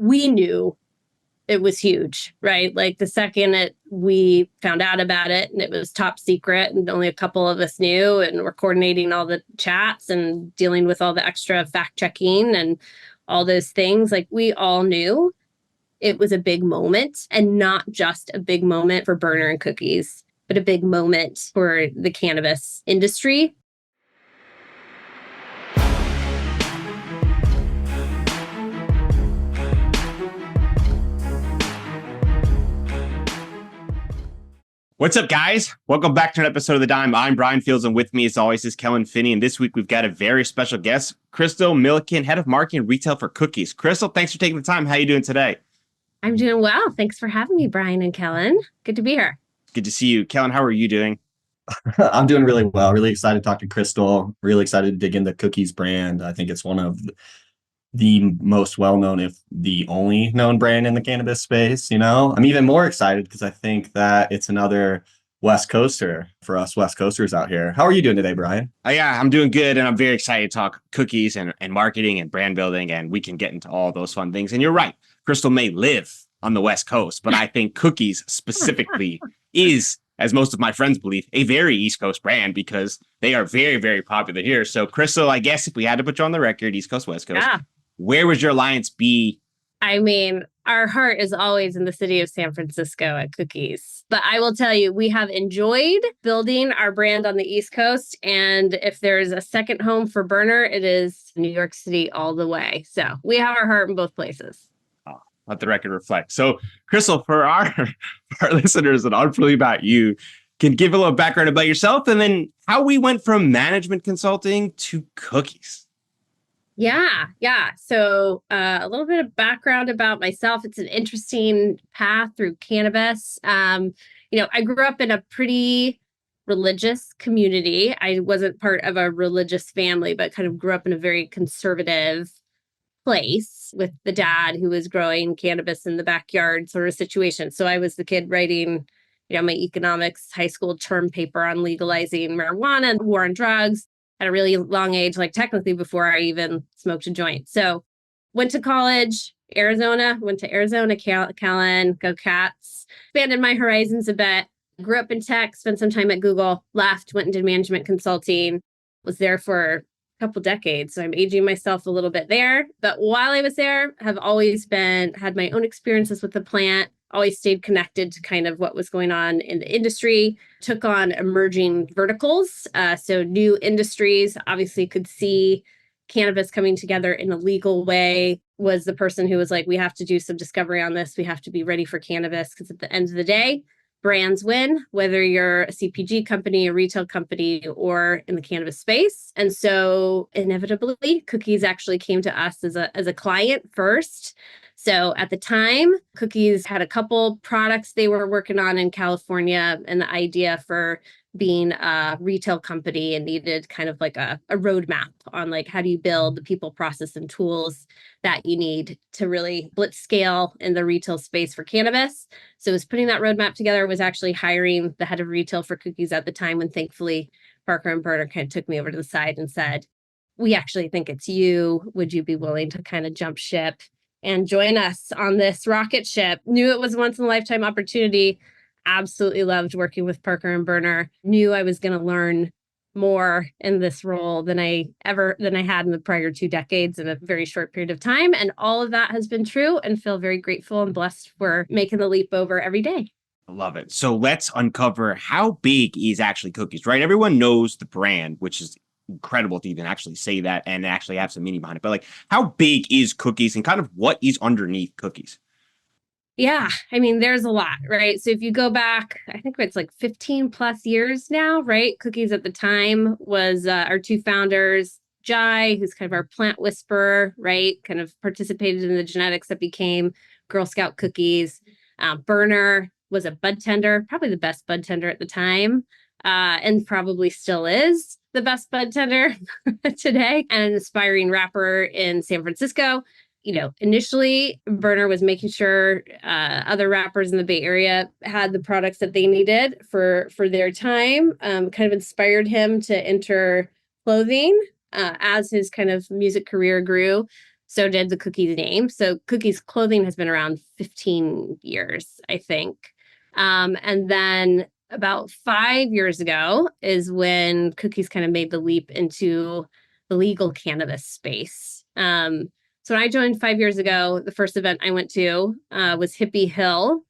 we knew it was huge, right? Like the second we found out about it and it was top secret and only a couple of us knew, and we're coordinating all the chats and dealing with all the extra fact checking and all those things. Like we all knew it was a big moment, and not just a big moment for Berner and cookies, but a big moment for the cannabis industry. What's up, guys? Welcome back to an episode of The Dime. I'm Brian Fields, and with me, as always, is Kellen Finney. And this week, we've got a very special guest, Crystal Millican, Head of Marketing and Retail for Cookies. Crystal, thanks for taking the time. How are you doing today? I'm doing well. Thanks for having me, Brian and Kellen. Good to be here. Good to see you. Kellen, how are you doing? I'm doing really well. Really excited to talk to Crystal. Really excited to dig into Cookies brand. I think it's one of the most well-known, if the only known brand in the cannabis space. I'm even more excited because I think that it's another West Coaster for us West Coasters out here. How are you doing today, Brian? Yeah, I'm doing good, and I'm very excited to talk cookies and marketing and brand building, and we can get into all those fun things. And you're right, Crystal may live on the West Coast, but I think cookies specifically is, as most of my friends believe, a very East Coast brand because they are very, very popular here. So, Crystal, I guess if we had to put you on the record, East Coast, West Coast, where would your alliance be? I mean, our heart is always in the city of San Francisco at Cookies. But I will tell you, we have enjoyed building our brand on the East Coast. And if there's a second home for Berner, it is New York City all the way. So we have our heart in both places. Oh, let the record reflect. So, Crystal, for our listeners that aren't really about you, can give a little background about yourself and then how we went from management consulting to cookies. Yeah. So a little bit of background about myself. It's an interesting path through cannabis. I grew up in a pretty religious community. I wasn't part of a religious family, but kind of grew up in a very conservative place with the dad who was growing cannabis in the backyard sort of situation. So I was the kid writing, my economics high school term paper on legalizing marijuana and war on drugs at a really long age, like technically before I even smoked a joint. So went to college, Arizona, Kellen, go Cats, expanded my horizons a bit, grew up in tech, spent some time at Google, left, went and did management consulting, was there for a couple decades. So I'm aging myself a little bit there. But while I was there, have always had my own experiences with the plant, always stayed connected to kind of what was going on in the industry, took on emerging verticals. So new industries, obviously could see cannabis coming together in a legal way, was the person who was like, we have to do some discovery on this. We have to be ready for cannabis because at the end of the day, brands win, whether you're a CPG company, a retail company, or in the cannabis space. And so inevitably, Cookies actually came to us as a client first. So at the time, Cookies had a couple products they were working on in California, and the idea for being a retail company and needed kind of like a roadmap on like how do you build the people, process, and tools that you need to really blitz scale in the retail space for cannabis. So it was putting that roadmap together, was actually hiring the head of retail for Cookies at the time when thankfully Parker and Berner kind of took me over to the side and said, we actually think it's you. Would you be willing to kind of jump ship and join us on this rocket ship? Knew it was a once in a lifetime opportunity. Absolutely loved working with Parker and Berner. Knew I was going to learn more in this role than I had in the prior 2 decades in a very short period of time. And all of that has been true, and feel very grateful and blessed for making the leap over every day. I love it. So let's uncover how big is actually Cookies, right? Everyone knows the brand, which is incredible to even actually say that and actually have some meaning behind it. But like, how big is Cookies and kind of what is underneath Cookies? Yeah, I mean, there's a lot, right? So if you go back, I think it's like 15 plus years now, right? Cookies at the time was our 2 founders, Jai, who's kind of our plant whisperer, right? Kind of participated in the genetics that became Girl Scout cookies. Berner was a bud tender, probably the best bud tender at the time, and probably still is the best bud tender today, and an aspiring rapper in San Francisco. Initially, Berner was making sure other rappers in the Bay Area had the products that they needed for their time. Kind of inspired him to enter clothing as his kind of music career grew. so did the Cookies name. So Cookies clothing has been around 15 years, I think. And then about 5 years ago is when Cookies kind of made the leap into the legal cannabis space. So when I joined 5 years ago, the first event I went to was Hippie Hill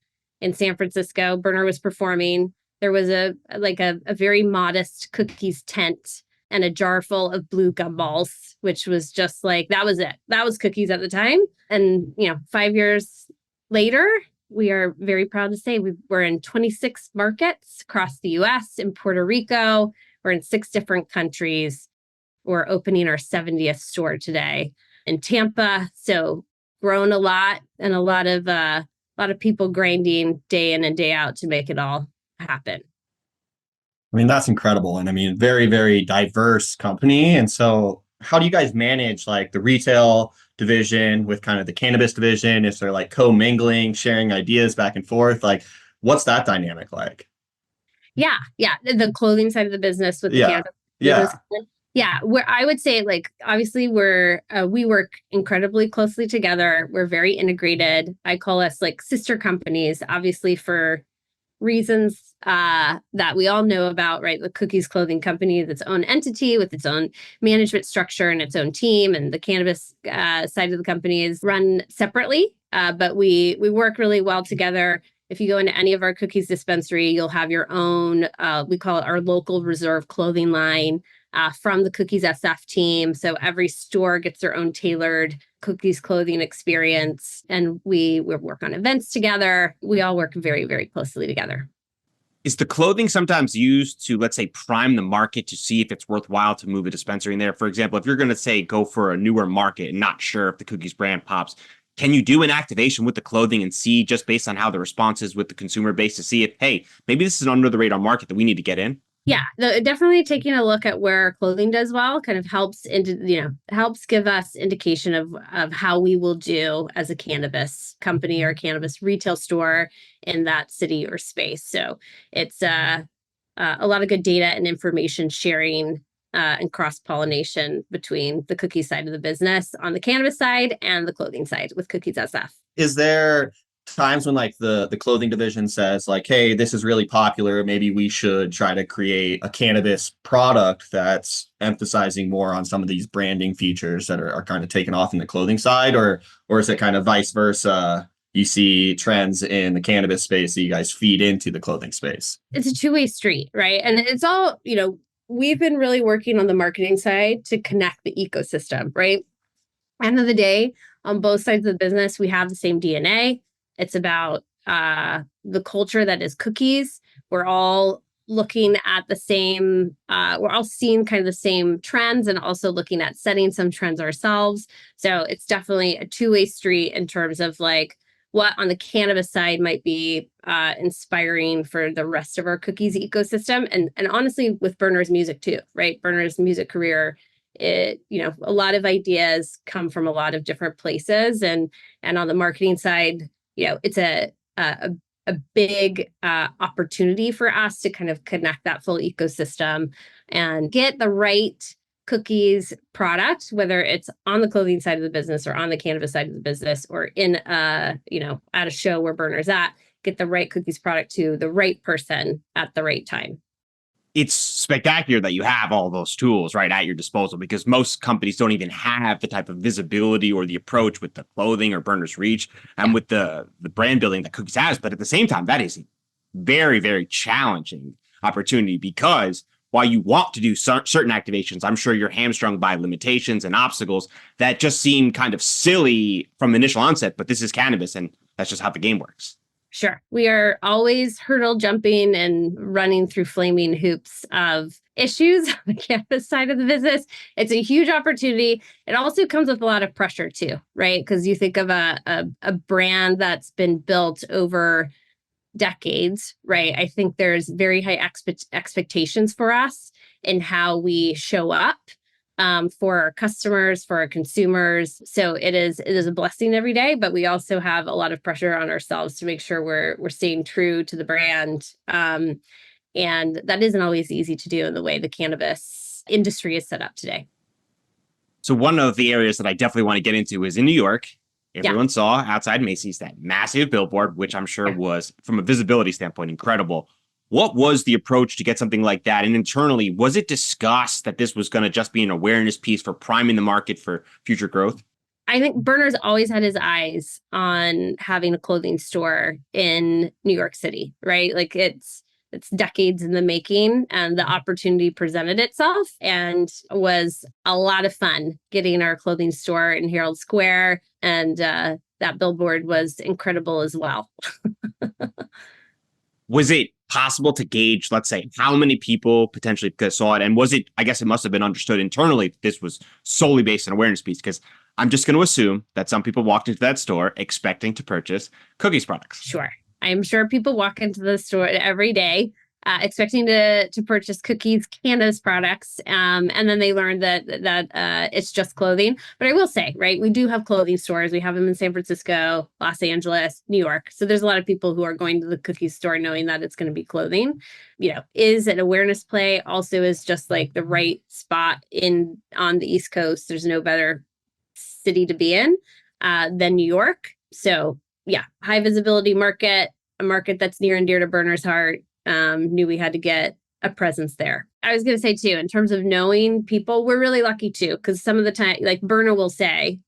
in San Francisco. Berner was performing. There was a very modest Cookies tent and a jar full of blue gumballs, which was just like, that was it. That was Cookies at the time. And, 5 years later, we are very proud to say we're in 26 markets across the US, in Puerto Rico. We're in 6 different countries. We're opening our 70th store today in Tampa. So grown a lot, and a lot of people grinding day in and day out to make it all happen. I mean, that's incredible. And I mean, very, very diverse company. And so how do you guys manage like the retail division with kind of the cannabis division? If they're like co-mingling, sharing ideas back and forth, like what's that dynamic like? Yeah. The clothing side of the business with the cannabis. Yeah. Where I would say, like, obviously we work incredibly closely together. We're very integrated. I call us like sister companies, obviously for reasons that we all know about, right? The Cookies Clothing Company is its own entity with its own management structure and its own team, and the cannabis side of the company is run separately, but we work really well together. If you go into any of our Cookies dispensary, you'll have your own, we call it our local reserve clothing line from the Cookies SF team. So every store gets their own tailored Cookies clothing experience, and we work on events together. We all work very, very closely together. Is the clothing sometimes used to, let's say, prime the market to see if it's worthwhile to move a dispensary in there? For example, if you're going to say go for a newer market and not sure if the Cookies brand pops, can you do an activation with the clothing and see just based on how the response is with the consumer base to see if, hey, maybe this is an under the radar market that we need to get in? Yeah, definitely taking a look at where clothing does well kind of helps helps give us indication of how we will do as a cannabis company or cannabis retail store in that city or space. So it's a lot of good data and information sharing and cross-pollination between the cookie side of the business on the cannabis side and the clothing side with Cookies SF. Is there times when like the clothing division says like, hey, this is really popular, maybe we should try to create a cannabis product that's emphasizing more on some of these branding features that are kind of taken off in the clothing side, or is it kind of vice versa? You see trends in the cannabis space that you guys feed into the clothing space? It's a two-way street, right? And it's all, we've been really working on the marketing side to connect the ecosystem, right? End of the day, on both sides of the business, we have the same DNA. It's about the culture that is Cookies. We're all looking at the same, we're all seeing kind of the same trends and also looking at setting some trends ourselves. So it's definitely a two-way street in terms of like what on the cannabis side might be inspiring for the rest of our Cookies ecosystem. And honestly, with Berner's music too, right? Berner's music career, a lot of ideas come from a lot of different places. And on the marketing side, it's a big opportunity for us to kind of connect that full ecosystem and get the right Cookies product, whether it's on the clothing side of the business or on the cannabis side of the business or in at a show where Berner's at, get the right Cookies product to the right person at the right time. It's spectacular that you have all those tools right at your disposal, because most companies don't even have the type of visibility or the approach with the clothing or Berner's reach and with the brand building that Cookies has. But at the same time, that is a very, very challenging opportunity, because while you want to do certain activations, I'm sure you're hamstrung by limitations and obstacles that just seem kind of silly from the initial onset, but this is cannabis and that's just how the game works. Sure. We are always hurdle jumping and running through flaming hoops of issues on the cannabis side of the business. It's a huge opportunity. It also comes with a lot of pressure too, right? Because you think of a brand that's been built over decades, right? I think there's very high expectations for us in how we show up for our customers, for our consumers. So it is a blessing every day, but we also have a lot of pressure on ourselves to make sure we're staying true to the brand. And that isn't always easy to do in the way the cannabis industry is set up today. So one of the areas that I definitely want to get into is in New York. Yeah. Everyone saw outside Macy's that massive billboard, which I'm sure was, from a visibility standpoint, incredible. What was the approach to get something like that? And internally, was it discussed that this was going to just be an awareness piece for priming the market for future growth? I think Berner's always had his eyes on having a clothing store in New York City, right? Like it's decades in the making, and the opportunity presented itself and was a lot of fun getting our clothing store in Herald Square. And that billboard was incredible as well. Was it possible to gauge, let's say, how many people potentially saw it? And was it, I guess it must have been understood internally that this was solely based on awareness piece, because I'm just going to assume that some people walked into that store expecting to purchase cookies products. Sure. I'm sure people walk into the store every day expecting to purchase cookies, cannabis products, and then they learn that it's just clothing. But I will say, right, we do have clothing stores. We have them in San Francisco, Los Angeles, New York. So there's a lot of people who are going to the cookie store knowing that it's going to be clothing. You know, is an awareness play. Also, is just like the right spot on the East Coast. There's no better city to be in than New York. So yeah, high visibility market, a market that's near and dear to Berner's heart. Knew we had to get a presence there. I was going to say too, in terms of knowing people, we're really lucky too, because some of the time, like Berner will say,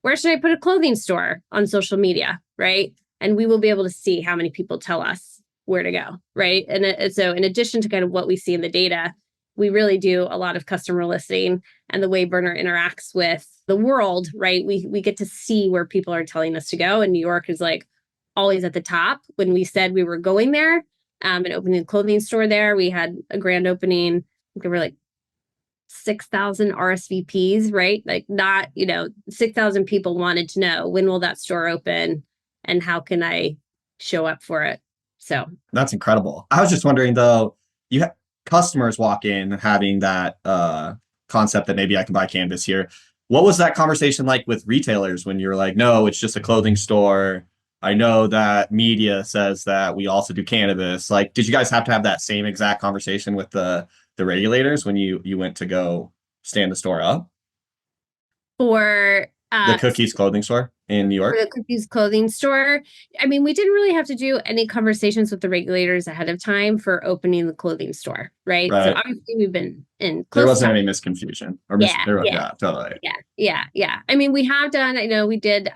where should I put a clothing store on social media? Right. And we will be able to see how many people tell us where to go. Right. And so in addition to kind of what we see in the data, we really do a lot of customer listening, and the way Berner interacts with the world, right? We get to see where people are telling us to go. And New York is like always at the top. When we said we were going there, and opening a clothing store there, we had a grand opening. There were like 6,000 RSVPs, right? Like 6,000 people wanted to know, when will that store open and how can I show up for it? So that's incredible. I was just wondering though, you have customers walk in having that concept that maybe I can buy cannabis here. What was that conversation like with retailers when you were like, no, it's just a clothing store? I know that media says that we also do cannabis. Like, did you guys have to have that same exact conversation with the regulators when you went to go stand the store up? For the Cookies clothing store in New York? For the Cookies clothing store, I mean, we didn't really have to do any conversations with the regulators ahead of time for opening the clothing store, right? So obviously we've been in close. There wasn't any misconfusion. Totally. Yeah. I mean, we have done, I know we did,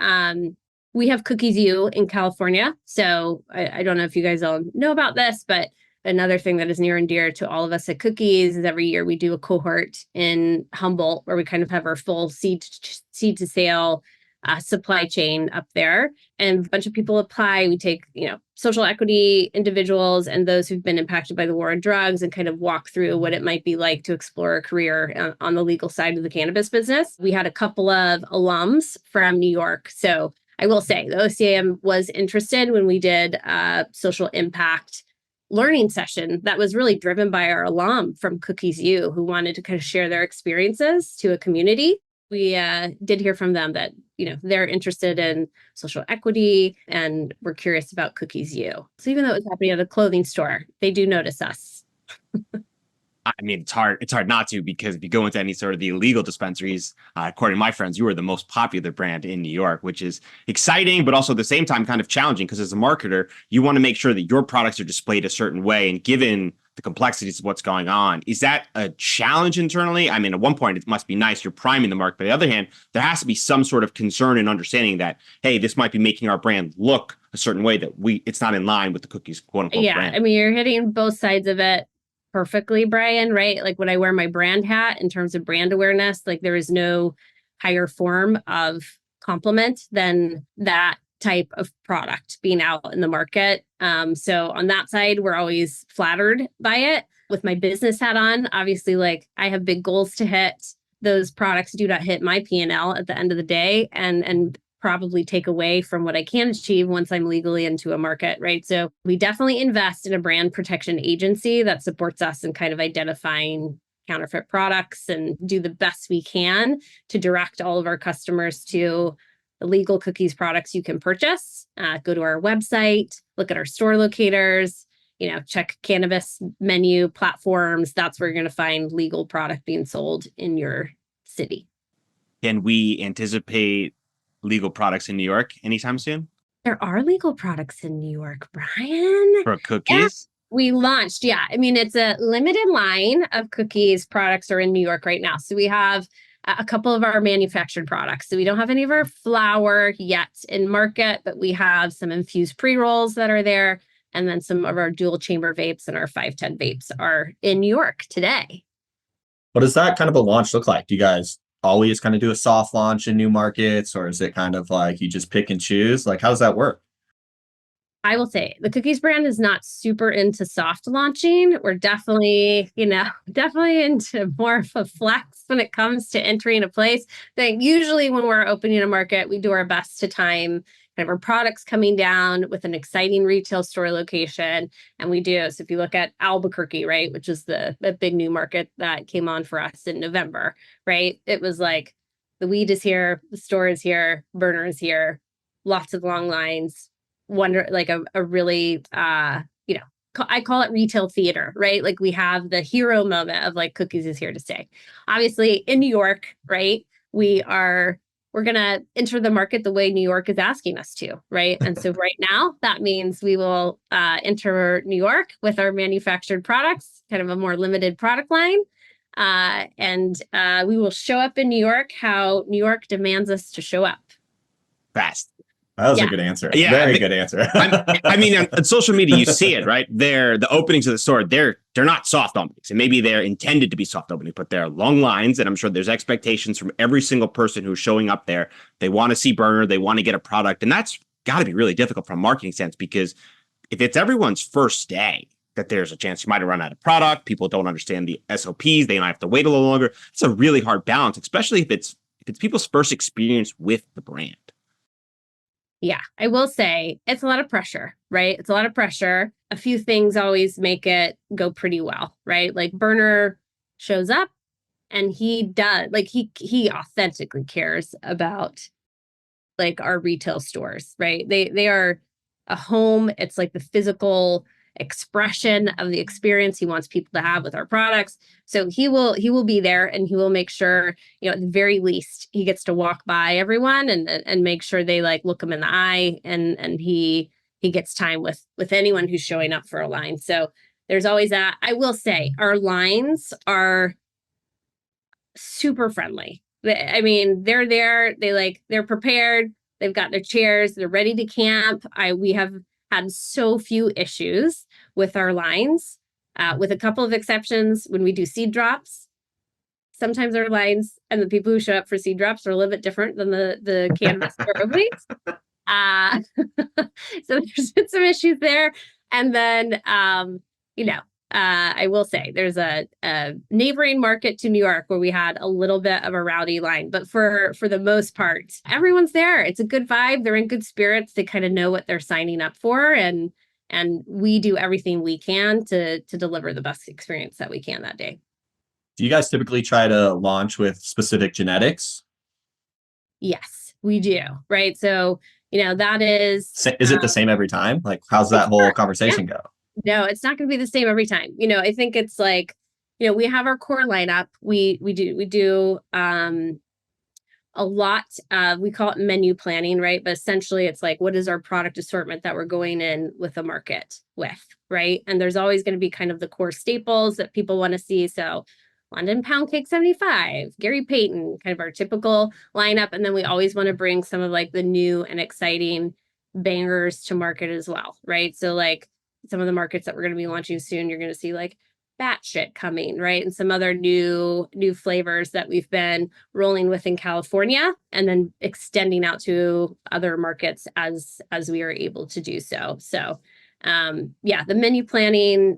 we have Cookies U in California. So I don't know if you guys all know about this, but another thing that is near and dear to all of us at Cookies is every year we do a cohort in Humboldt where we kind of have our full seed to sale supply chain up there, and a bunch of people apply. We take, social equity individuals and those who've been impacted by the war on drugs and kind of walk through what it might be like to explore a career on the legal side of the cannabis business. We had a couple of alums from New York. So I will say the OCAM was interested when we did a social impact learning session that was really driven by our alum from Cookies U, who wanted to kind of share their experiences to a community. We did hear from them that, they're interested in social equity and we're curious about Cookies U. So even though it was happening at a clothing store, they do notice us. I mean, it's hard not to, because if you go into any sort of the illegal dispensaries, according to my friends, you are the most popular brand in New York, which is exciting, but also at the same time kind of challenging, because as a marketer, you want to make sure that your products are displayed a certain way. And given the complexities of what's going on, is that a challenge internally? I mean, at one point, it must be nice you're priming the market. But on the other hand, there has to be some sort of concern and understanding that, hey, this might be making our brand look a certain way that it's not in line with the Cookies quote unquote brand. I mean, you're hitting both sides of it perfectly, Brian, right? Like when I wear my brand hat in terms of brand awareness, like there is no higher form of compliment than that type of product being out in the market. So on that side, we're always flattered by it. With my business hat on, obviously, like I have big goals to hit. Those products do not hit my P&L at the end of the day, and probably take away from what I can achieve once I'm legally into a market, right? So we definitely invest in a brand protection agency that supports us in kind of identifying counterfeit products and do the best we can to direct all of our customers to the legal Cookies products you can purchase. Go to our website, look at our store locators, check cannabis menu platforms. That's where you're going to find legal product being sold in your city. Can we anticipate legal products in New York anytime soon There are legal products in New York, Brian. for Yeah, cookies? we launched. Yeah, I mean, it's a limited line of cookies products are in New York right now. So we have a couple of our manufactured products. So we don't have any of our flour yet in market, but we have some infused pre-rolls that are there. And then some of our dual chamber vapes and our 510 vapes are in New York today. What does that kind of a launch look like? Do you guys always kind of do a soft launch in new markets, or is it kind of like you just pick and choose? Like, how does that work? I will say the cookies brand is not super into soft launching. We're definitely, definitely into more of a flex when it comes to entering a place. That usually when we're opening a market, we do our best to time kind of our products coming down with an exciting retail store location. And we do. So if you look at Albuquerque, right, which is the big new market that came on for us in November, right? It was like the weed is here, the store is here, Berner is here, lots of long lines, like a really I call it retail theater, right? Like we have the hero moment of like cookies is here to stay. Obviously in New York, right? We're gonna enter the market the way New York is asking us to, right? And so right now that means we will enter New York with our manufactured products, kind of a more limited product line. And we will show up in New York how New York demands us to show up. Fast. That was Yeah. a good answer. Yeah, Very good answer. I mean, on social media, you see it, right? The openings of the store, they're not soft openings, and maybe they're intended to be soft openings, but they're long lines, and I'm sure there's expectations from every single person who's showing up there. They want to see Berner, they want to get a product, and that's got to be really difficult from a marketing sense, because if it's everyone's first day, that there's a chance you might have run out of product, people don't understand the SOPs, they might have to wait a little longer. It's a really hard balance, especially if it's people's first experience with the brand. Yeah, I will say it's a lot of pressure, right? It's a lot of pressure. A few things always make it go pretty well, right? Like Berner shows up and he does, like he authentically cares about like our retail stores, right? They are a home. It's like the physical expression of the experience he wants people to have with our products. So he will be there and he will make sure, at the very least, he gets to walk by everyone and make sure they like look him in the eye and he gets time with anyone who's showing up for a line. So there's always that. I will say our lines are super friendly. I mean, they're there, they're prepared, they've got their chairs, they're ready to camp. We have had so few issues with our lines, with a couple of exceptions when we do seed drops. Sometimes our lines and the people who show up for seed drops are a little bit different than the cannabis store openings. So there's been some issues there. And then, I will say there's a neighboring market to New York where we had a little bit of a rowdy line, but for the most part, everyone's there. It's a good vibe. They're in good spirits. They kind of know what they're signing up for, and we do everything we can to deliver the best experience that we can that day. Do you guys typically try to launch with specific genetics? Yes, we do. Right. So, that is it the same every time? Like, how's that whole conversation go? No, it's not going to be the same every time. I think it's like, we have our core lineup. We do a lot of, we call it menu planning, right? But essentially it's like, what is our product assortment that we're going in with the market with, right? And there's always going to be kind of the core staples that people want to see. So London Pound Cake 75, Gary Payton, kind of our typical lineup. And then we always want to bring some of like the new and exciting bangers to market as well, right? So like some of the markets that we're going to be launching soon, you're going to see like batshit coming, right? And some other new flavors that we've been rolling with in California and then extending out to other markets as we are able to do so. So the menu planning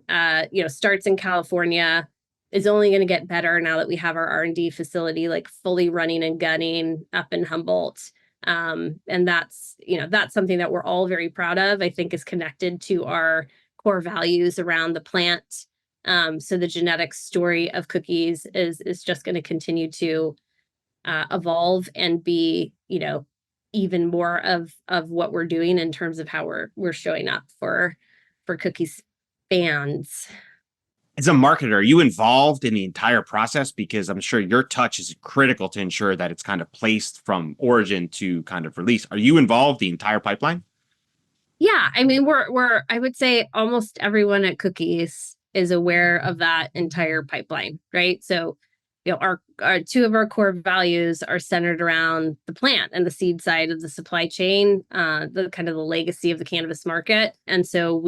starts in California, is only going to get better now that we have our R&D facility like fully running and gunning up in Humboldt. And that's something that we're all very proud of. I think is connected to our core values around the plant. So the genetic story of cookies is just going to continue to evolve and be, even more of what we're doing in terms of how we're showing up for cookies fans. As a marketer, are you involved in the entire process? Because I'm sure your touch is critical to ensure that it's kind of placed from origin to kind of release. Are you involved the entire pipeline? Yeah, I mean, we're I would say almost everyone at Cookies is aware of that entire pipeline, right? So, our two of our core values are centered around the plant and the seed side of the supply chain, the kind of the legacy of the cannabis market. And so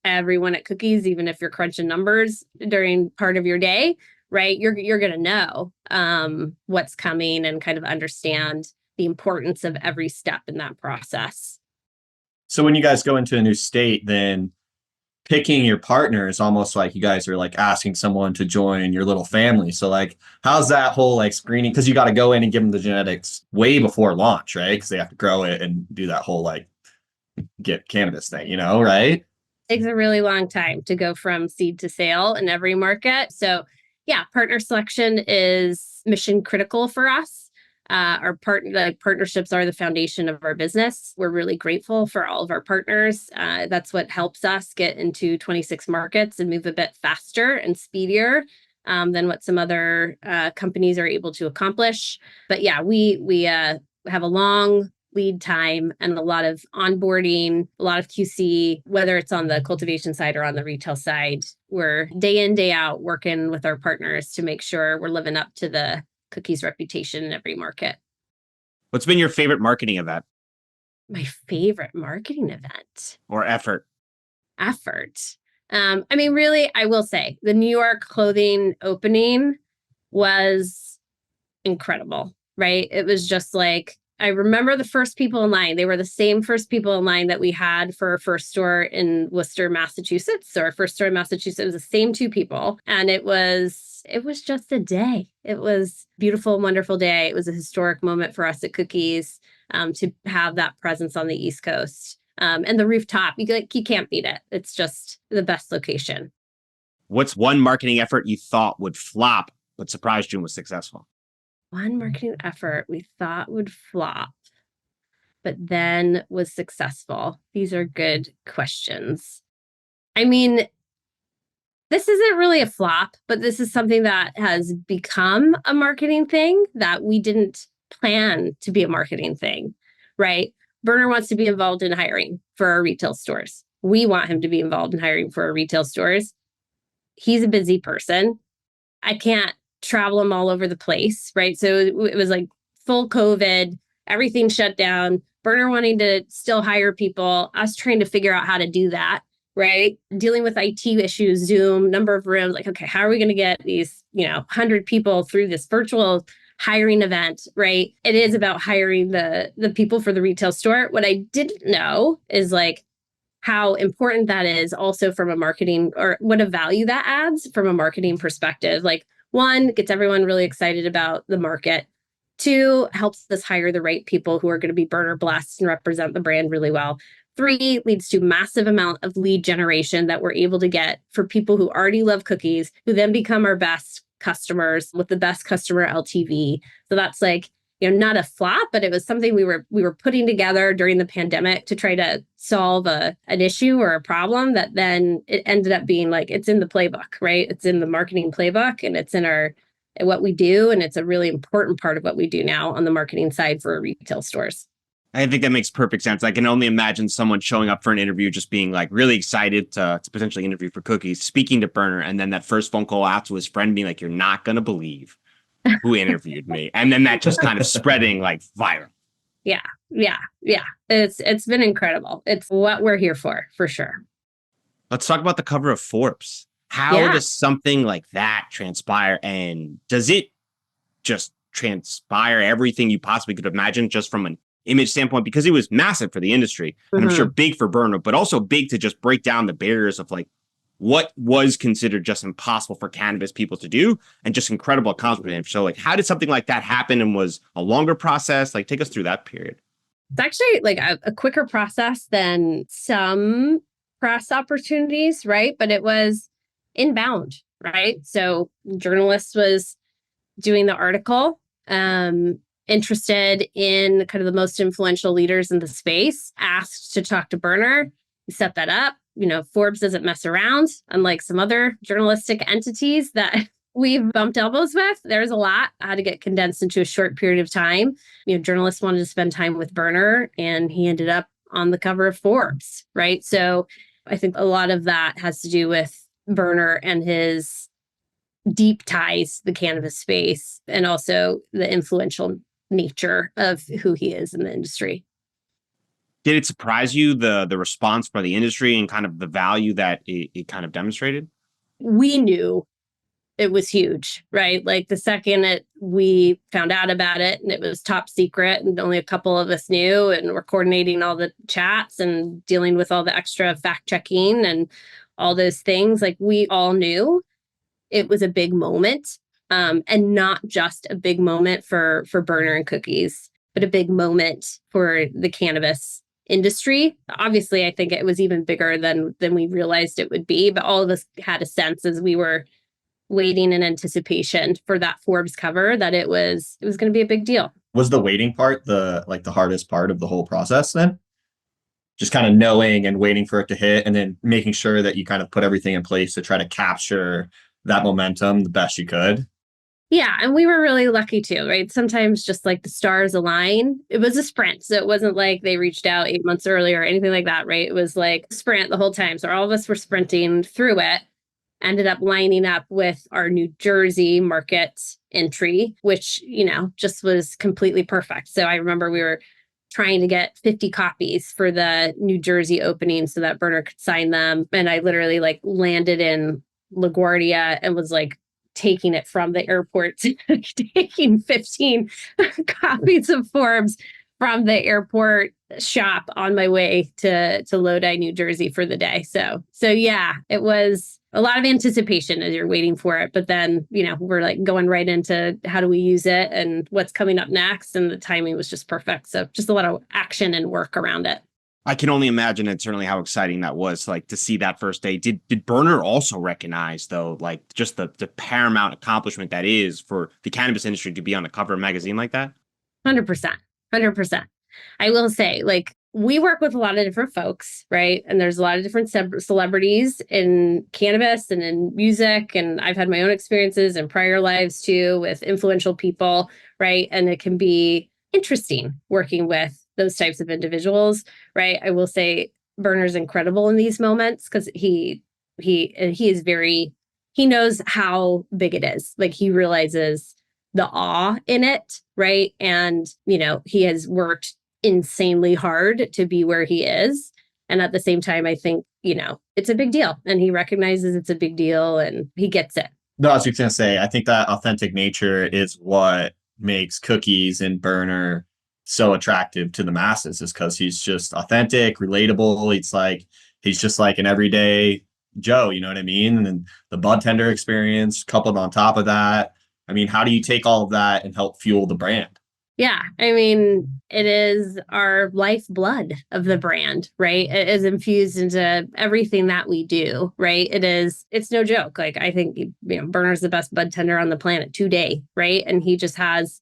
everyone at Cookies, even if you're crunching numbers during part of your day, right, you're gonna know what's coming and kind of understand the importance of every step in that process. So when you guys go into a new state, then picking your partner is almost like you guys are like asking someone to join your little family. So like, how's that whole like screening? Because you got to go in and give them the genetics way before launch, right? Because they have to grow it and do that whole like get cannabis thing, right? Takes a really long time to go from seed to sale in every market. So yeah, partner selection is mission critical for us. Partnerships are the foundation of our business. We're really grateful for all of our partners. That's what helps us get into 26 markets and move a bit faster and speedier than what some other companies are able to accomplish. But yeah, we have a long lead time and a lot of onboarding, a lot of QC, whether it's on the cultivation side or on the retail side. We're day in, day out working with our partners to make sure we're living up to the Cookies reputation in every market. What's been your favorite marketing event My favorite marketing event. or effort? I mean, really, I will say the New York clothing opening was incredible, right? It was just like, I remember the first people in line. They were the same first people in line that we had for our first store in Worcester, Massachusetts. So our first store in Massachusetts, it was the same two people. And it was just a day. It was a beautiful, wonderful day. It was a historic moment for us at Cookies to have that presence on the East Coast. And the rooftop, you can't beat it. It's just the best location. What's one marketing effort you thought would flop but surprised you and was successful? One marketing effort we thought would flop, but then was successful. These are good questions. I mean, this isn't really a flop, but this is something that has become a marketing thing that we didn't plan to be a marketing thing, right? Berner wants to be involved in hiring for our retail stores. We want him to be involved in hiring for our retail stores. He's a busy person. I can't travel him all over the place, right? So it was like full COVID, everything shut down, Berner wanting to still hire people, us trying to figure out how to do that, right? Dealing with IT issues, Zoom, number of rooms, like, okay, how are we going to get these, 100 people through this virtual hiring event, right? It is about hiring the people for the retail store. What I didn't know is like how important that is also from a marketing, or what a value that adds from a marketing perspective. Like, one, gets everyone really excited about the market. Two, helps us hire the right people who are going to be Berner blessed and represent the brand really well. Three, leads to massive amount of lead generation that we're able to get for people who already love Cookies, who then become our best customers with the best customer LTV. So that's like, not a flop, but it was something we were putting together during the pandemic to try to solve an issue or a problem that then it ended up being like, it's in the playbook, right? It's in the marketing playbook and it's in what we do. And it's a really important part of what we do now on the marketing side for retail stores. I think that makes perfect sense. I can only imagine someone showing up for an interview, just being like really excited to potentially interview for Cookies, speaking to Berner, and then that first phone call out to his friend being like, you're not going to believe who interviewed me. And then that just kind of spreading like viral. Yeah. It's been incredible. It's what we're here for sure. Let's talk about the cover of Forbes. How does something like that transpire? And does it just transpire everything you possibly could imagine just from an image standpoint? Because it was massive for the industry, and I'm sure big for Berner, but also big to just break down the barriers of like what was considered just impossible for cannabis people to do, and just incredible accomplishment. So like, how did something like that happen, and was a longer process? Like, take us through that period. It's actually like a quicker process than some press opportunities, right? But it was inbound, right? So the journalist was doing the article, interested in kind of the most influential leaders in the space, asked to talk to Berner. We set that up. Forbes doesn't mess around, unlike some other journalistic entities that we've bumped elbows with. There's a lot had to get condensed into a short period of time. Journalists wanted to spend time with Berner, and he ended up on the cover of Forbes, right? So I think a lot of that has to do with Berner and his deep ties to the cannabis space, and also the influential nature of who he is in the industry. Did it surprise you, the response by the industry and kind of the value that it kind of demonstrated? We knew it was huge, right? Like the second we found out about it, and it was top secret and only a couple of us knew, and we're coordinating all the chats and dealing with all the extra fact checking and all those things. Like we all knew it was a big moment, and not just a big moment for Berner and Cookies, but a big moment for the cannabis industry. Obviously, I think it was even bigger than we realized it would be, but all of us had a sense as we were waiting in anticipation for that Forbes cover that it was going to be a big deal. Was the waiting part the hardest part of the whole process then? Just kind of knowing and waiting for it to hit, and then making sure that you kind of put everything in place to try to capture that momentum the best you could. Yeah, and we were really lucky too, right? Sometimes just like the stars align. It was a sprint, so it wasn't like they reached out 8 months earlier or anything like that, right? It was like a sprint the whole time. So all of us were sprinting through it, ended up lining up with our New Jersey market entry, which, just was completely perfect. So I remember we were trying to get 50 copies for the New Jersey opening so that Berner could sign them. And I literally landed in LaGuardia and was taking it from the airport, taking 15 copies of Forbes from the airport shop on my way to Lodi, New Jersey for the day. So yeah, it was a lot of anticipation as you're waiting for it. But then, we're going right into how do we use it and what's coming up next. And the timing was just perfect. So just a lot of action and work around it. I can only imagine and certainly how exciting that was, to see that first day. Did Berner also recognize, though, just the paramount accomplishment that is for the cannabis industry to be on the cover of a magazine like that? 100%. 100%. I will say, we work with a lot of different folks, right? And there's a lot of different celebrities in cannabis and in music. And I've had my own experiences in prior lives too with influential people, right? And it can be interesting working with those types of individuals, right? I will say Berner's incredible in these moments because he is he knows how big it is. He realizes the awe in it, right? And, he has worked insanely hard to be where he is. And at the same time, I think, it's a big deal, and he recognizes it's a big deal and he gets it. No, I was just going to say, I think that authentic nature is what makes Cookies and Berner so attractive to the masses, is because he's just authentic, relatable. He's just like an everyday Joe, you know what I mean? And the bud tender experience coupled on top of that. I mean, how do you take all of that and help fuel the brand? Yeah, I mean, it is our lifeblood of the brand, right? It is infused into everything that we do, right? It's no joke. I think, Berner's the best bud tender on the planet today, right? And he just has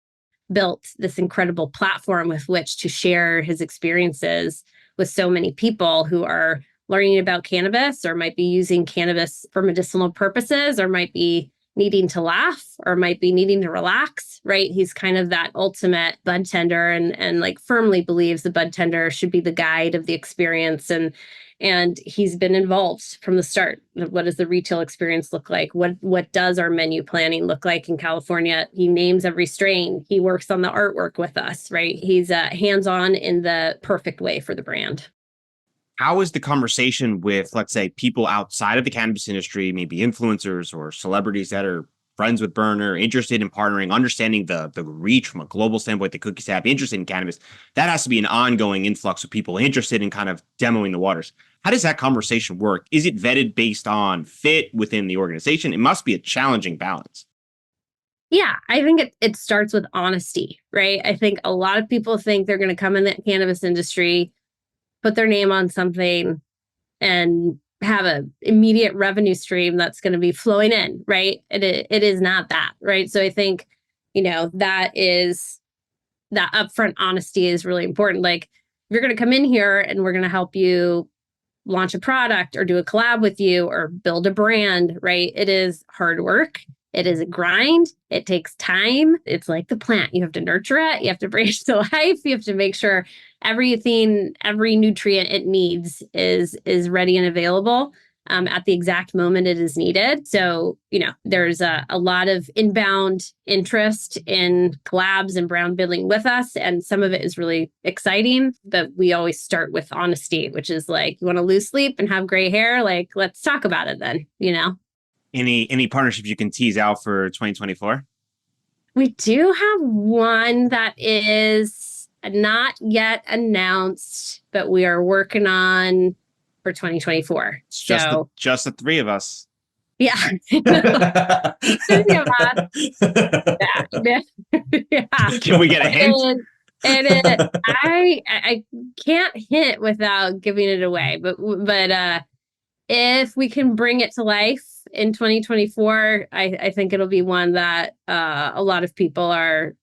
built this incredible platform with which to share his experiences with so many people who are learning about cannabis, or might be using cannabis for medicinal purposes, or might be needing to laugh, or might be needing to relax, right? He's kind of that ultimate bud tender, and firmly believes the bud tender should be the guide of the experience. And he's been involved from the start. What does the retail experience look like? What does our menu planning look like in California? He names every strain. He works on the artwork with us, right? He's hands-on in the perfect way for the brand. How is the conversation with, let's say, people outside of the cannabis industry, maybe influencers or celebrities that are friends with Berner, interested in partnering, understanding the reach from a global standpoint, the Cookies have, interested in cannabis? That has to be an ongoing influx of people interested in kind of demoing the waters. How does that conversation work? Is it vetted based on fit within the organization? It must be a challenging balance. Yeah, I think it starts with honesty, right? I think a lot of people think they're going to come in the cannabis industry, put their name on something, and have an immediate revenue stream that's going to be flowing in, right? It is not that, right? So I think, that upfront honesty is really important. If you're going to come in here and we're going to help you launch a product or do a collab with you or build a brand, right? It is hard work. It is a grind. It takes time. It's like the plant. You have to nurture it. You have to bring it to life. You have to make sure everything, every nutrient it needs is ready and available at the exact moment it is needed. So, there's a lot of inbound interest in collabs and brand building with us. And some of it is really exciting, but we always start with honesty, which is like, you want to lose sleep and have gray hair? Like, let's talk about it then, Any partnership you can tease out for 2024? We do have one that is not yet announced, but we are working on for 2024. It's just the three of us. Yeah. Yeah. Can we get a hint? I can't hint without giving it away, but if we can bring it to life in 2024, I think it'll be one that a lot of people are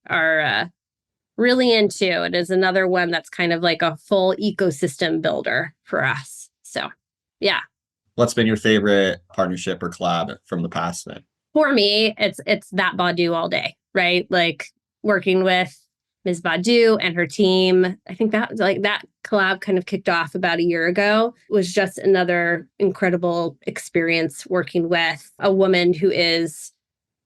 really into. It is another one that's kind of like a full ecosystem builder for us. So, yeah. What's been your favorite partnership or collab from the past then? For me, it's that Badu all day, right? Like working with Ms. Badu and her team. I think that collab kind of kicked off about a year ago. It was just another incredible experience working with a woman who is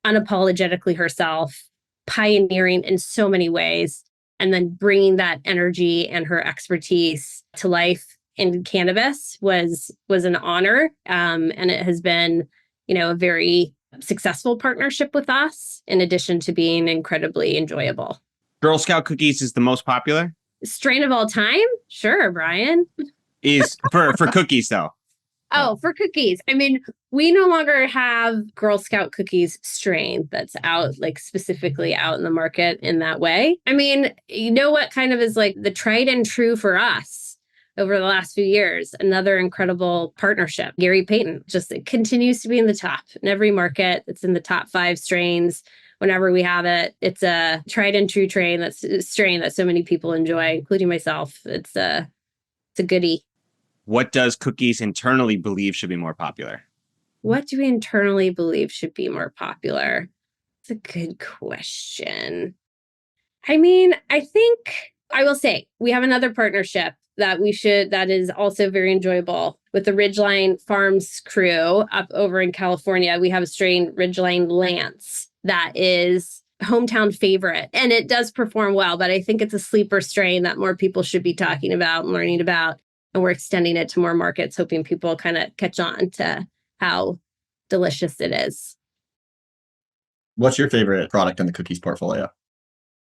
unapologetically herself, pioneering in so many ways, and then bringing that energy and her expertise to life in cannabis was an honor. And it has been, a very successful partnership with us, in addition to being incredibly enjoyable. Girl Scout cookies is the most popular strain of all time. Sure, Brian. Is for cookies though. Oh, for cookies. I mean, we no longer have Girl Scout cookies strain that's out, like specifically out in the market in that way. I mean, what kind of is like the tried and true for us over the last few years? Another incredible partnership. Gary Payton just continues to be in the top in every market. It's in the top 5 strains. Whenever we have it, it's a tried and true strain that so many people enjoy, including myself. It's a goodie. What does cookies internally believe should be more popular? What do we internally believe should be more popular? It's a good question. I mean, I think I will say we have another partnership that is also very enjoyable with the Ridgeline Farms crew up over in California. We have a strain, Ridgeline Lance, that is hometown favorite, and it does perform well, but I think it's a sleeper strain that more people should be talking about and learning about. And we're extending it to more markets, hoping people kind of catch on to how delicious it is. What's your favorite product in the cookies portfolio?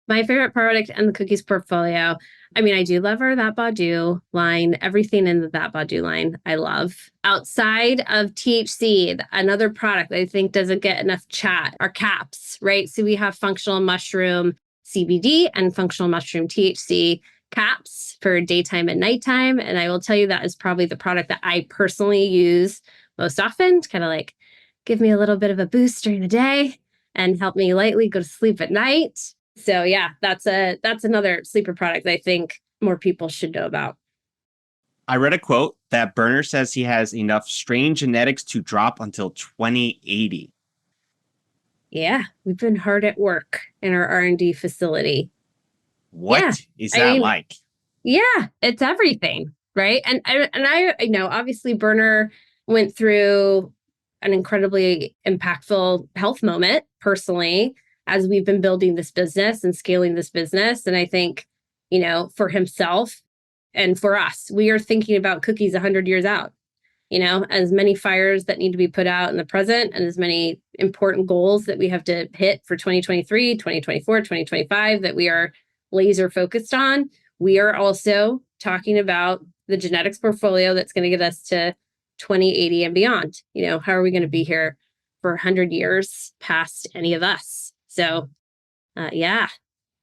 My favorite product in the cookies portfolio, I mean, I do love our That Badu line. Everything in the That Badu line, I love. Outside of THC, another product that I think doesn't get enough chat are caps, right? So we have functional mushroom CBD and functional mushroom THC caps for daytime and nighttime. And I will tell you that is probably the product that I personally use most often to kind of like give me a little bit of a boost during the day and help me lightly go to sleep at night. So yeah, that's another sleeper product that I think more people should know about. I read a quote that Berner says he has enough strain genetics to drop until 2080. Yeah, we've been hard at work in our R&D facility. What is that like? Yeah, it's everything, right? And I know obviously Berner went through an incredibly impactful health moment personally as we've been building this business and scaling this business. And I think, for himself and for us, we are thinking about cookies 100 years out, as many fires that need to be put out in the present and as many important goals that we have to hit for 2023, 2024, 2025 that we are laser focused on. We are also talking about the genetics portfolio that's going to get us to 2080 and beyond. How are we going to be here for 100 years past any of us? So, yeah,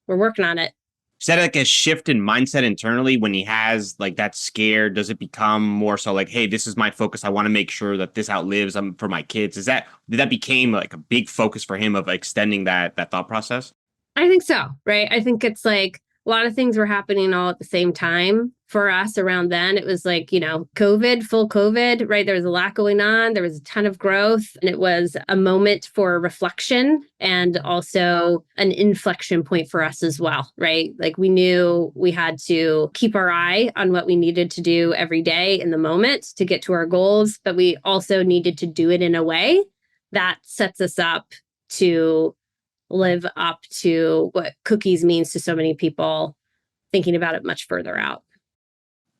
we're working on it. Is that like a shift in mindset internally when he has like that scare? Does it become more so like, hey, this is my focus. I want to make sure that this outlives for my kids. Did that became like a big focus for him of extending that thought process? I think so, right? I think it's like a lot of things were happening all at the same time for us around then. It was like, COVID, full COVID, right? There was a lot going on. There was a ton of growth, and it was a moment for reflection and also an inflection point for us as well, right? Like we knew we had to keep our eye on what we needed to do every day in the moment to get to our goals, but we also needed to do it in a way that sets us up to live up to what cookies means to so many people, thinking about it much further out.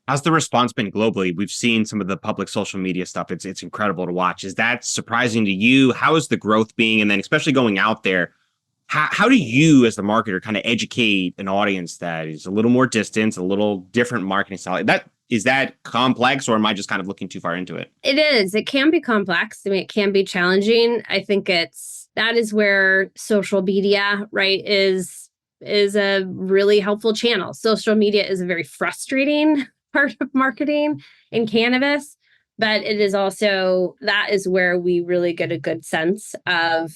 How's the response been globally? We've seen some of the public social media stuff. It's incredible to watch. Is that surprising to you? How is the growth being? And then especially going out there, how do you as the marketer kind of educate an audience that is a little more distant, a little different marketing style? Is that complex, or am I just kind of looking too far into it? It is. It can be complex. I mean, it can be challenging. I think that is where social media, right, is a really helpful channel. Social media is a very frustrating part of marketing in cannabis, but it is also, that is where we really get a good sense of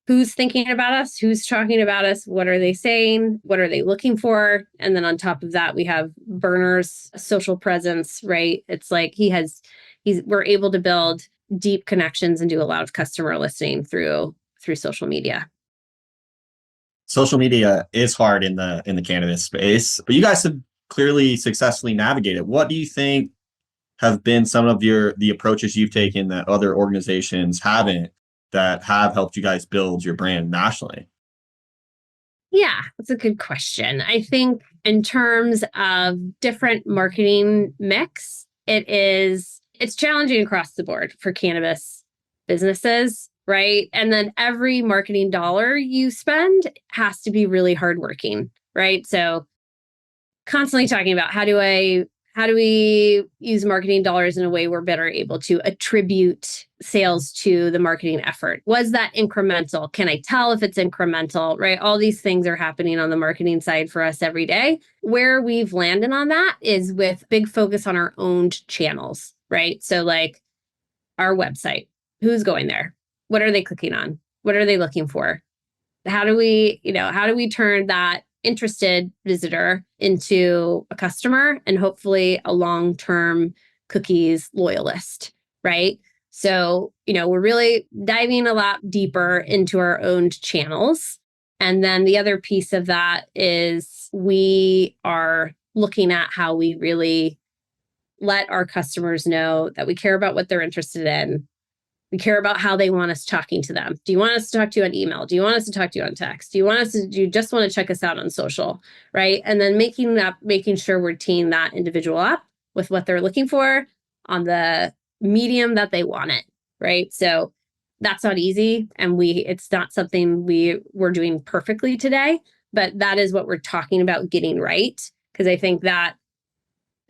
who's thinking about us, who's talking about us, what are they saying, what are they looking for? And then on top of that, we have Berner's social presence, right? It's like we're able to build deep connections and do a lot of customer listening through social media. Social media is hard in the cannabis space, but you guys have clearly successfully navigated. What do you think have been some of the approaches you've taken that other organizations haven't, that have helped you guys build your brand nationally? Yeah, that's a good question. I think in terms of different marketing mix, it's challenging across the board for cannabis businesses, right? And then every marketing dollar you spend has to be really hardworking, right? So constantly talking about how do we use marketing dollars in a way we're better able to attribute sales to the marketing effort? Was that incremental? Can I tell if it's incremental, right? All these things are happening on the marketing side for us every day. Where we've landed on that is with big focus on our owned channels, right? So like our website, who's going there? What are they clicking on? What are they looking for? How do we turn that interested visitor into a customer and hopefully a long-term cookies loyalist, right? So, we're really diving a lot deeper into our owned channels. And then the other piece of that is we are looking at how we really let our customers know that we care about what they're interested in. We care about how they want us talking to them. Do you want us to talk to you on email? Do you want us to talk to you on text? Do you just want to check us out on social, right? And then making sure we're teeing that individual up with what they're looking for on the medium that they want it, right? So that's not easy. And it's not something we're doing perfectly today, but that is what we're talking about getting right. Because I think that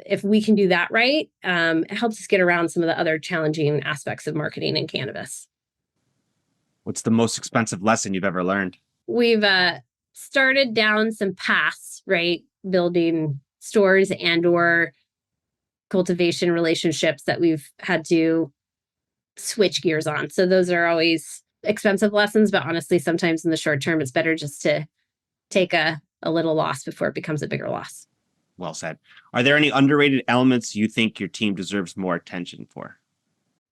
if we can do that right, it helps us get around some of the other challenging aspects of marketing in cannabis. What's the most expensive lesson you've ever learned? We've started down some paths, right? Building stores and/or cultivation relationships that we've had to switch gears on. So those are always expensive lessons, but honestly, sometimes in the short term, it's better just to take a little loss before it becomes a bigger loss. Well said. Are there any underrated elements you think your team deserves more attention for?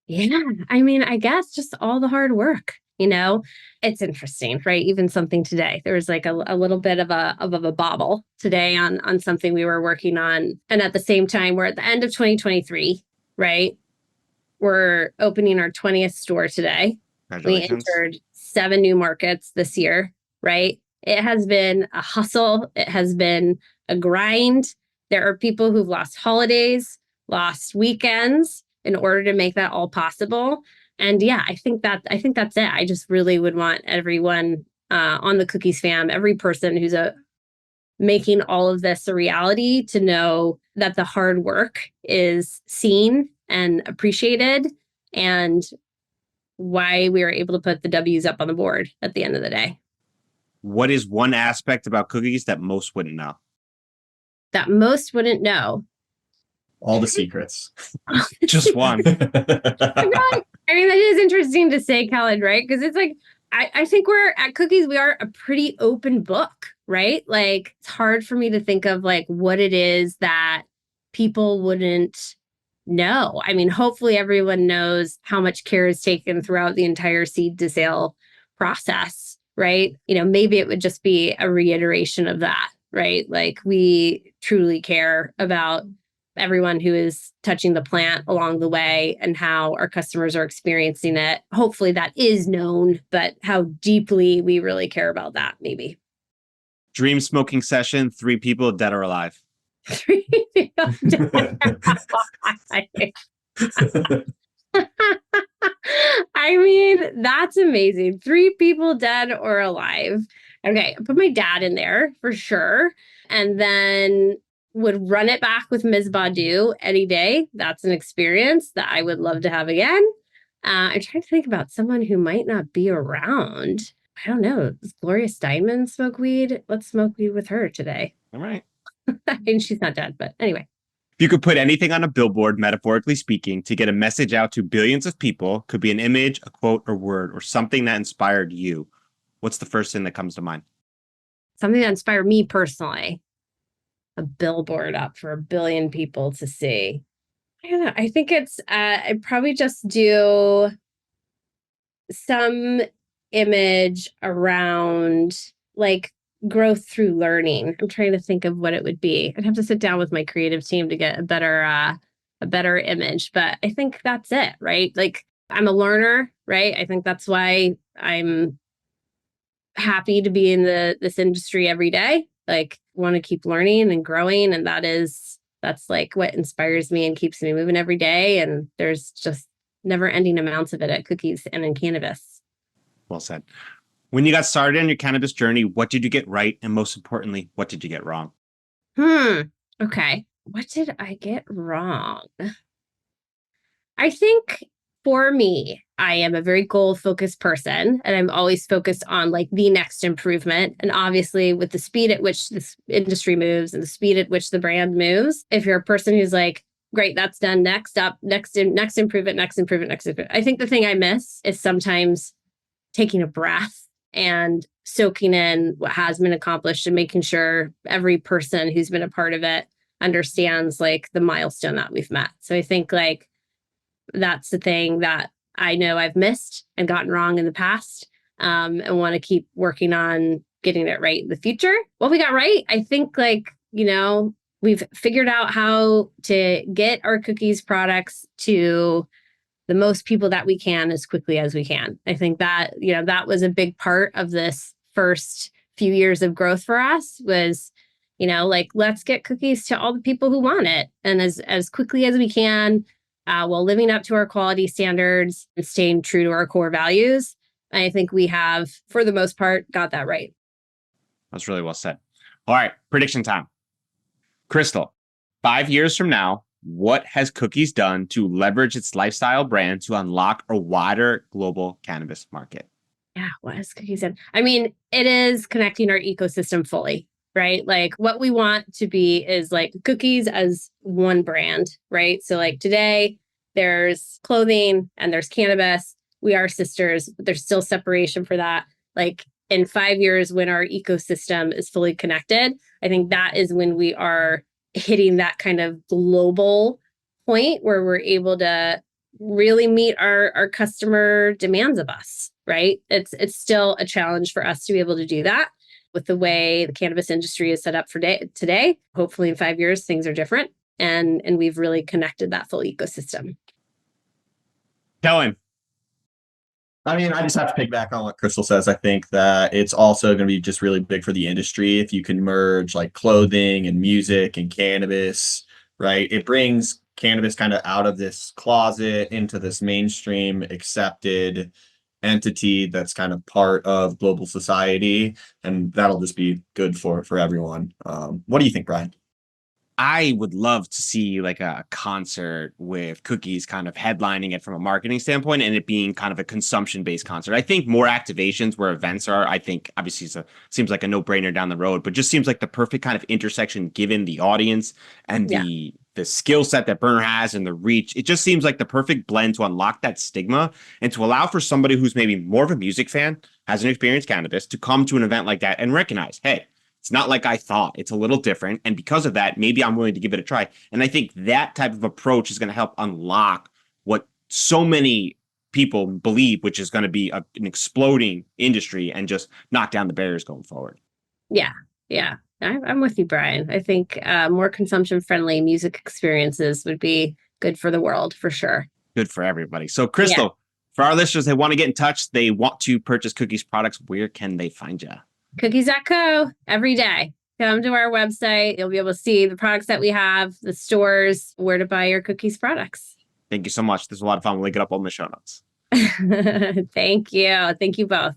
Yeah, I mean, I guess just all the hard work, it's interesting, right? Even something today, there was like a little bit of a bobble today on something we were working on. And at the same time, we're at the end of 2023, right? We're opening our 20th store today. We entered 7 new markets this year, right? It has been a hustle. It has been a grind. There are people who've lost holidays, lost weekends in order to make that all possible. And yeah, I think that's it. I just really would want everyone on the Cookies fam, every person who's making all of this a reality, to know that the hard work is seen and appreciated, and why we are able to put the W's up on the board at the end of the day. What is one aspect about cookies that most wouldn't know? That most wouldn't know? All the secrets. Just one. I mean, that is interesting to say, Kellen, right? Because it's like, I think we're at Cookies, we are a pretty open book, right? Like it's hard for me to think of like what it is that people wouldn't know. I mean, hopefully everyone knows how much care is taken throughout the entire seed to sale process, right? Maybe it would just be a reiteration of that, right? Like we truly care about everyone who is touching the plant along the way and how our customers are experiencing it. Hopefully that is known, but how deeply we really care about that, maybe. Dream smoking session, 3 people, dead or alive. I mean, that's amazing. 3 people dead or alive. Okay, I put my dad in there for sure. And then would run it back with Ms. Badu any day. That's an experience that I would love to have again. I'm trying to think about someone who might not be around. I don't know. Does Gloria Steinman smoke weed? Let's smoke weed with her today. All right. I mean, she's not dead, but anyway. If you could put anything on a billboard, metaphorically speaking, to get a message out to billions of people, could be an image, a quote, or word, or something that inspired you, what's the first thing that comes to mind? Something that inspired me personally. A billboard up for 1 billion people to see. I don't know. I think it's, I'd probably just do some image around like growth through learning. I'm trying to think of what it would be. I'd have to sit down with my creative team to get a better image, but I think that's it, right? Like I'm a learner, right? I think that's why I'm happy to be in this industry every day. Like want to keep learning and growing, and that's like what inspires me and keeps me moving every day. And there's just never ending amounts of it at Cookies and in cannabis. Well said. When you got started on your cannabis journey, what did you get right? And most importantly, what did you get wrong? Okay. What did I get wrong? I think for me, I am a very goal-focused person, and I'm always focused on like the next improvement. And obviously, with the speed at which this industry moves and the speed at which the brand moves, if you're a person who's like, great, that's done, next up, next improvement, next improvement, next improvement. I think the thing I miss is sometimes taking a breath and soaking in what has been accomplished and making sure every person who's been a part of it understands like the milestone that we've met. So I think like that's the thing that I know I've missed and gotten wrong in the past, and want to keep working on getting it right in the future. What we got right, I think like, we've figured out how to get our cookies products to the most people that we can as quickly as we can. I think that, that was a big part of this first few years of growth for us was, like, let's get cookies to all the people who want it. And as quickly as we can, while living up to our quality standards and staying true to our core values. I think we have, for the most part, got that right. That's really well said. All right, prediction time. Crystal, 5 years from now, what has Cookies done to leverage its lifestyle brand to unlock a wider global cannabis market? Yeah, what has Cookies done? I mean, it is connecting our ecosystem fully, right? Like what we want to be is like Cookies as one brand, right? So like today there's clothing and there's cannabis. We are sisters, but there's still separation for that. Like in 5 years, when our ecosystem is fully connected, I think that is when we are hitting that kind of global point where we're able to really meet our customer demands of us, right? It's still a challenge for us to be able to do that with the way the cannabis industry is set up for today. Hopefully in 5 years, things are different. And we've really connected that full ecosystem. Kellen. I mean, I just have to piggyback on what Crystal says. I think that it's also going to be just really big for the industry if you can merge like clothing and music and cannabis, right? It brings cannabis kind of out of this closet into this mainstream accepted entity that's kind of part of global society, and that'll just be good for everyone. What do you think, Brian? I would love to see like a concert with Cookies kind of headlining it from a marketing standpoint and it being kind of a consumption-based concert. I think more activations where events are, I think obviously seems like a no-brainer down the road, but just seems like the perfect kind of intersection given the audience and the skill set that Berner has and the reach. It just seems like the perfect blend to unlock that stigma and to allow for somebody who's maybe more of a music fan, hasn't experienced cannabis, to come to an event like that and recognize, hey, It's not like I thought. It's a little different. And because of that, maybe I'm willing to give it a try. And I think that type of approach is going to help unlock what so many people believe, which is going to be an exploding industry, and just knock down the barriers going forward. Yeah. Yeah. I'm with you, Brian. I think more consumption friendly music experiences would be good for the world for sure. Good for everybody. So, Crystal, for our listeners, they want to get in touch, they want to purchase Cookies products, where can they find you? Cookies.co every day. Come to our website. You'll be able to see the products that we have, the stores, where to buy your Cookies products. Thank you so much. This was a lot of fun. We'll link it up on the show notes. Thank you. Thank you both.